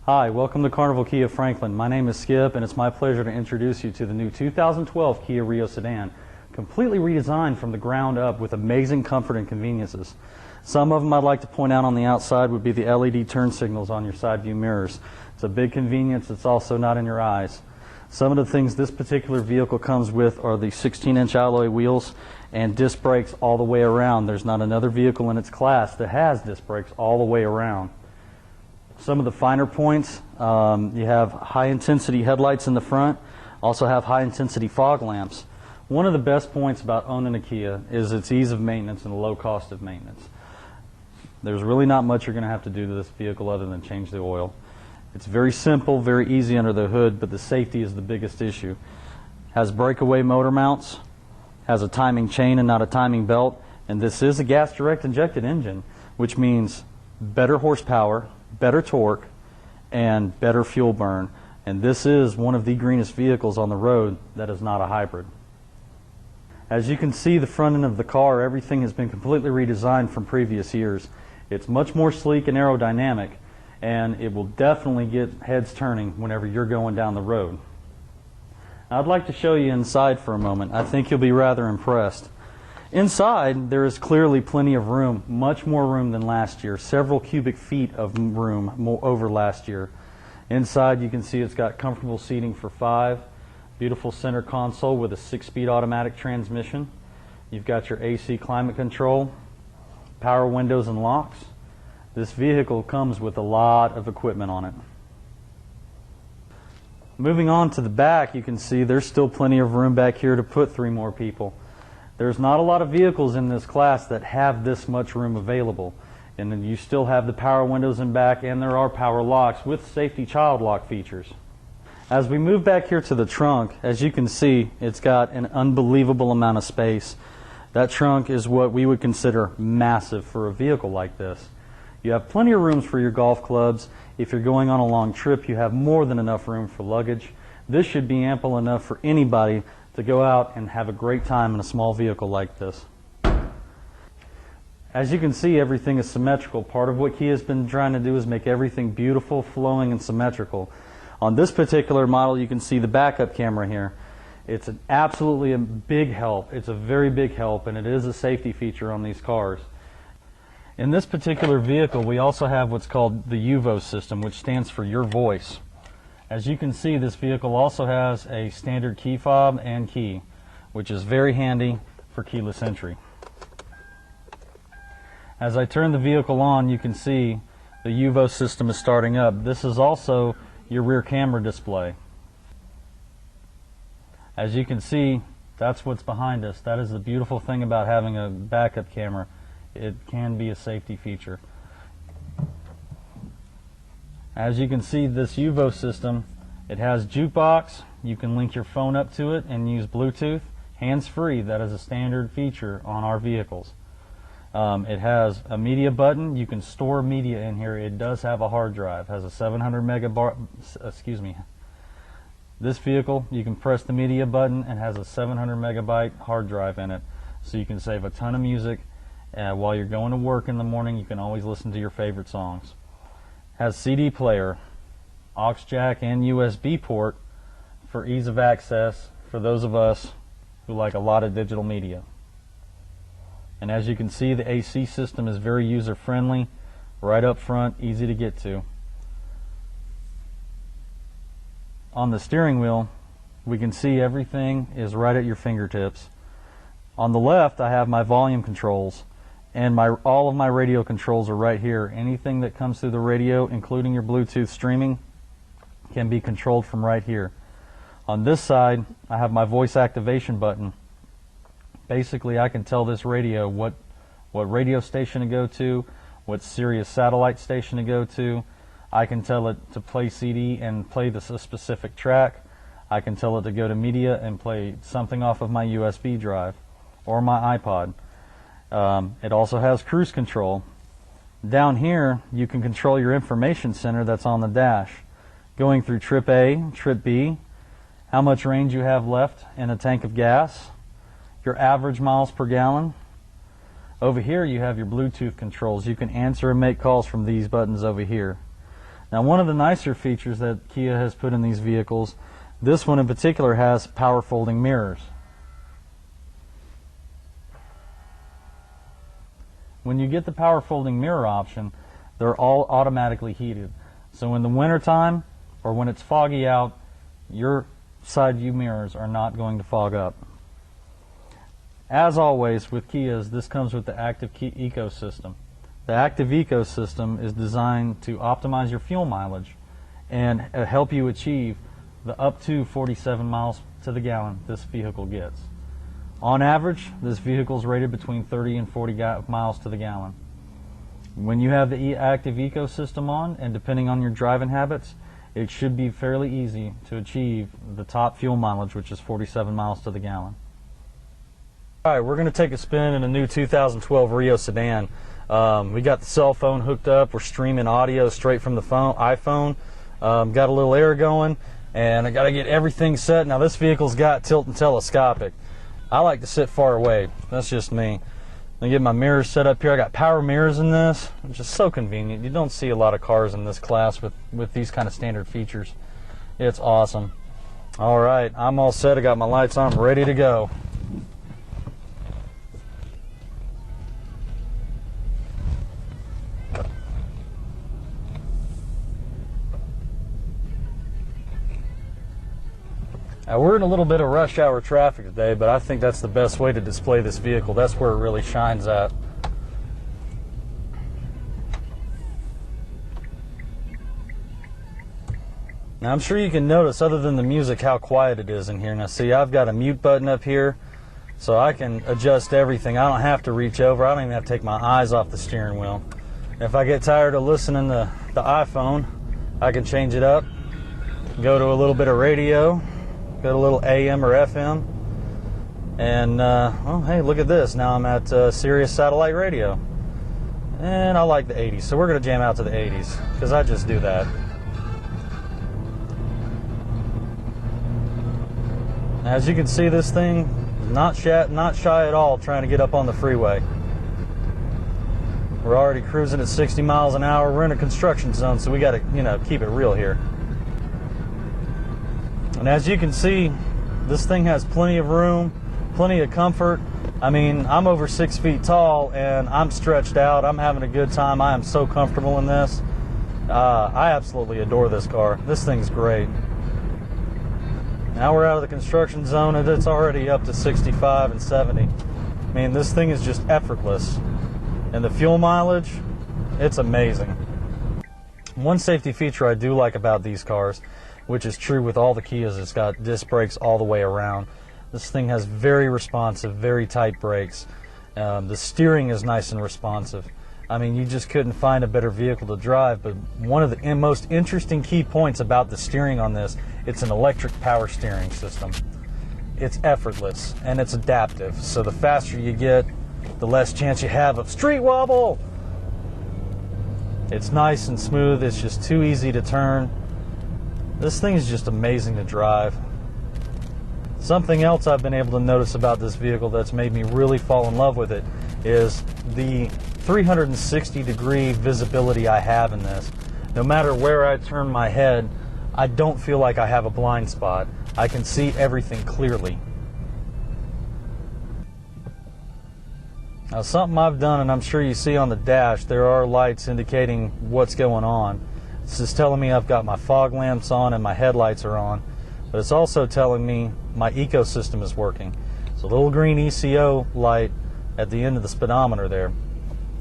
Hi, welcome to Carnival Kia Franklin. My name is Skip, and it's my pleasure to introduce you to the new 2012 Kia Rio sedan, completely redesigned from the ground up with amazing comfort and conveniences. Some of them I'd like to point out on the outside would be the LED turn signals on your side view mirrors. It's a big convenience. It's also not in your eyes. Some of the things this particular vehicle comes with are the 16-inch alloy wheels and disc brakes all the way around. There's not another vehicle in its class that has disc brakes all the way around. Some of the finer points, you have high-intensity headlights in the front, also have high-intensity fog lamps. One of the best points about owning a Kia is its ease of maintenance and the low cost of maintenance. There's really not much you're going to have to do to this vehicle other than change the oil. It's very simple, very easy under the hood, but the safety is the biggest issue. Has breakaway motor mounts, has a timing chain and not a timing belt, and this is a gas direct injected engine, which means better horsepower, better torque, and better fuel burn. And this is one of the greenest vehicles on the road that is not a hybrid. As you can see, the front end of the car, everything has been completely redesigned from previous years. It's much more sleek and aerodynamic, and it will definitely get heads turning whenever you're going down the road. I'd like to show you inside for a moment. I think you'll be rather impressed. Inside, there is clearly plenty of room, much more room than last year, several cubic feet of room over last year. Inside, you can see it's got comfortable seating for 5, beautiful center console with a 6-speed automatic transmission. You've got your AC climate control, power windows and locks. This vehicle comes with a lot of equipment on it. Moving on to the back, you can see there's still plenty of room back here to put 3 more people. There's not a lot of vehicles in this class that have this much room available. And then you still have the power windows in back, and there are power locks with safety child lock features. As we move back here to the trunk, as you can see, it's got an unbelievable amount of space. That trunk is what we would consider massive for a vehicle like this. You have plenty of rooms for your golf clubs. If you're going on a long trip, you have more than enough room for luggage. This should be ample enough for anybody to go out and have a great time in a small vehicle like this. As you can see, everything is symmetrical. Part of what Kia has been trying to do is make everything beautiful, flowing, and symmetrical. On this particular model, you can see the backup camera here. It's absolutely a big help. It's a very big help, and it is a safety feature on these cars. In this particular vehicle, we also have what's called the UVO system, which stands for Your Voice. As you can see, this vehicle also has a standard key fob and key, which is very handy for keyless entry. As I turn the vehicle on, you can see the UVO system is starting up. This is also your rear camera display. As you can see, that's what's behind us. That is the beautiful thing about having a backup camera. It can be a safety feature. As you can see, this UVO system, it has jukebox. You can link your phone up to it and use Bluetooth. Hands-free, that is a standard feature on our vehicles. It has a media button. You can store media in here. It does have a hard drive. Has a 700 megabyte, This vehicle, you can press the media button and has a 700 megabyte hard drive in it. So you can save a ton of music. While you're going to work in the morning, you can always listen to your favorite songs. Has CD player, aux jack, and USB port for ease of access for those of us who like a lot of digital media. And as you can see, the AC system is very user-friendly, right up front, easy to get to. On the steering wheel, we can see everything is right at your fingertips. On the left, I have my volume controls, and all of my radio controls are right here. Anything that comes through the radio, including your Bluetooth streaming, can be controlled from right here. On this side, I have my voice activation button. Basically, I can tell this radio what radio station to go to, what Sirius satellite station to go to. I can tell it to play CD and play a specific track. I can tell it to go to media and play something off of my USB drive or my iPod. It also has cruise control. Down here, you can control your information center that's on the dash, going through trip A, trip B, how much range you have left in a tank of gas, your average miles per gallon. Over here, you have your Bluetooth controls. You can answer and make calls from these buttons over here. Now, one of the nicer features that Kia has put in these vehicles, this one in particular has power folding mirrors. When you get the power folding mirror option, they're all automatically heated. So in the wintertime or when it's foggy out, your side view mirrors are not going to fog up. As always with Kias, this comes with the Active Key ecosystem. The Active ecosystem is designed to optimize your fuel mileage and help you achieve the up to 47 miles to the gallon this vehicle gets. On average, this vehicle is rated between 30 and 40 miles to the gallon. When you have the Active ecosystem on, and depending on your driving habits, it should be fairly easy to achieve the top fuel mileage, which is 47 miles to the gallon. All right, we're going to take a spin in a new 2012 Rio sedan. We got the cell phone hooked up. We're streaming audio straight from the iPhone. Got a little air going, and I got to get everything set. Now, this vehicle's got tilt and telescopic. I like to sit far away. That's just me. I get my mirrors set up here. I got power mirrors in this, which is so convenient. You don't see a lot of cars in this class with these kind of standard features. It's awesome. All right, I'm all set. I got my lights on. I'm ready to go. Now, we're in a little bit of rush hour traffic today, but I think that's the best way to display this vehicle. That's where it really shines at. Now, I'm sure you can notice, other than the music, how quiet it is in here. Now, see, I've got a mute button up here, so I can adjust everything. I don't have to reach over. I don't even have to take my eyes off the steering wheel. If I get tired of listening to the iPhone, I can change it up, go to a little bit of radio. Got a little AM or FM, and oh, hey, look at this. Now I'm at Sirius satellite radio, and I like the 80s, so we're going to jam out to the 80s because I just do that. As you can see, this thing is not shy at all trying to get up on the freeway. We're already cruising at 60 miles an hour. We're in a construction zone, so we got to, keep it real here. And as you can see, this thing has plenty of room, plenty of comfort. I mean, I'm over 6 feet tall and I'm stretched out. I'm having a good time. I am so comfortable in this. I absolutely adore this car. This thing's great. Now we're out of the construction zone and it's already up to 65 and 70. I mean, this thing is just effortless. And the fuel mileage, it's amazing. One safety feature I do like about these cars, which is true with all the Kias, it's got disc brakes all the way around. This thing has very responsive, very tight brakes. The steering is nice and responsive. I mean, you just couldn't find a better vehicle to drive, but one of the most interesting key points about the steering on this, it's an electric power steering system. It's effortless and it's adaptive, so the faster you get, the less chance you have of street wobble. It's nice and smooth, it's just too easy to turn. This thing is just amazing to drive. Something else I've been able to notice about this vehicle that's made me really fall in love with it is the 360-degree visibility I have in this. No matter where I turn my head, I don't feel like I have a blind spot. I can see everything clearly. Now, something I've done, and I'm sure you see on the dash, there are lights indicating what's going on. This is telling me I've got my fog lamps on and my headlights are on, but it's also telling me my ecosystem is working. It's a little green ECO light at the end of the speedometer there.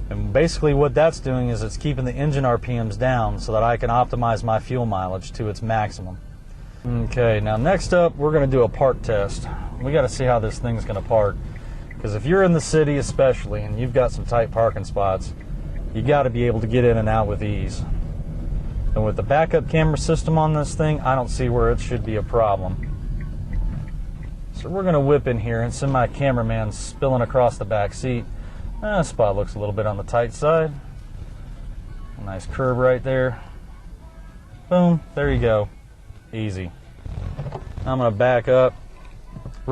And basically what that's doing is it's keeping the engine RPMs down so that I can optimize my fuel mileage to its maximum. Okay, now next up we're going to do a park test. We got to see how this thing's going to park. Because if you're in the city especially and you've got some tight parking spots, you got to be able to get in and out with ease. And with the backup camera system on this thing, I don't see where it should be a problem. So we're going to whip in here and send my cameraman spilling across the back seat. That spot looks a little bit on the tight side. A nice curb right there. Boom, there you go. Easy. I'm going to back up.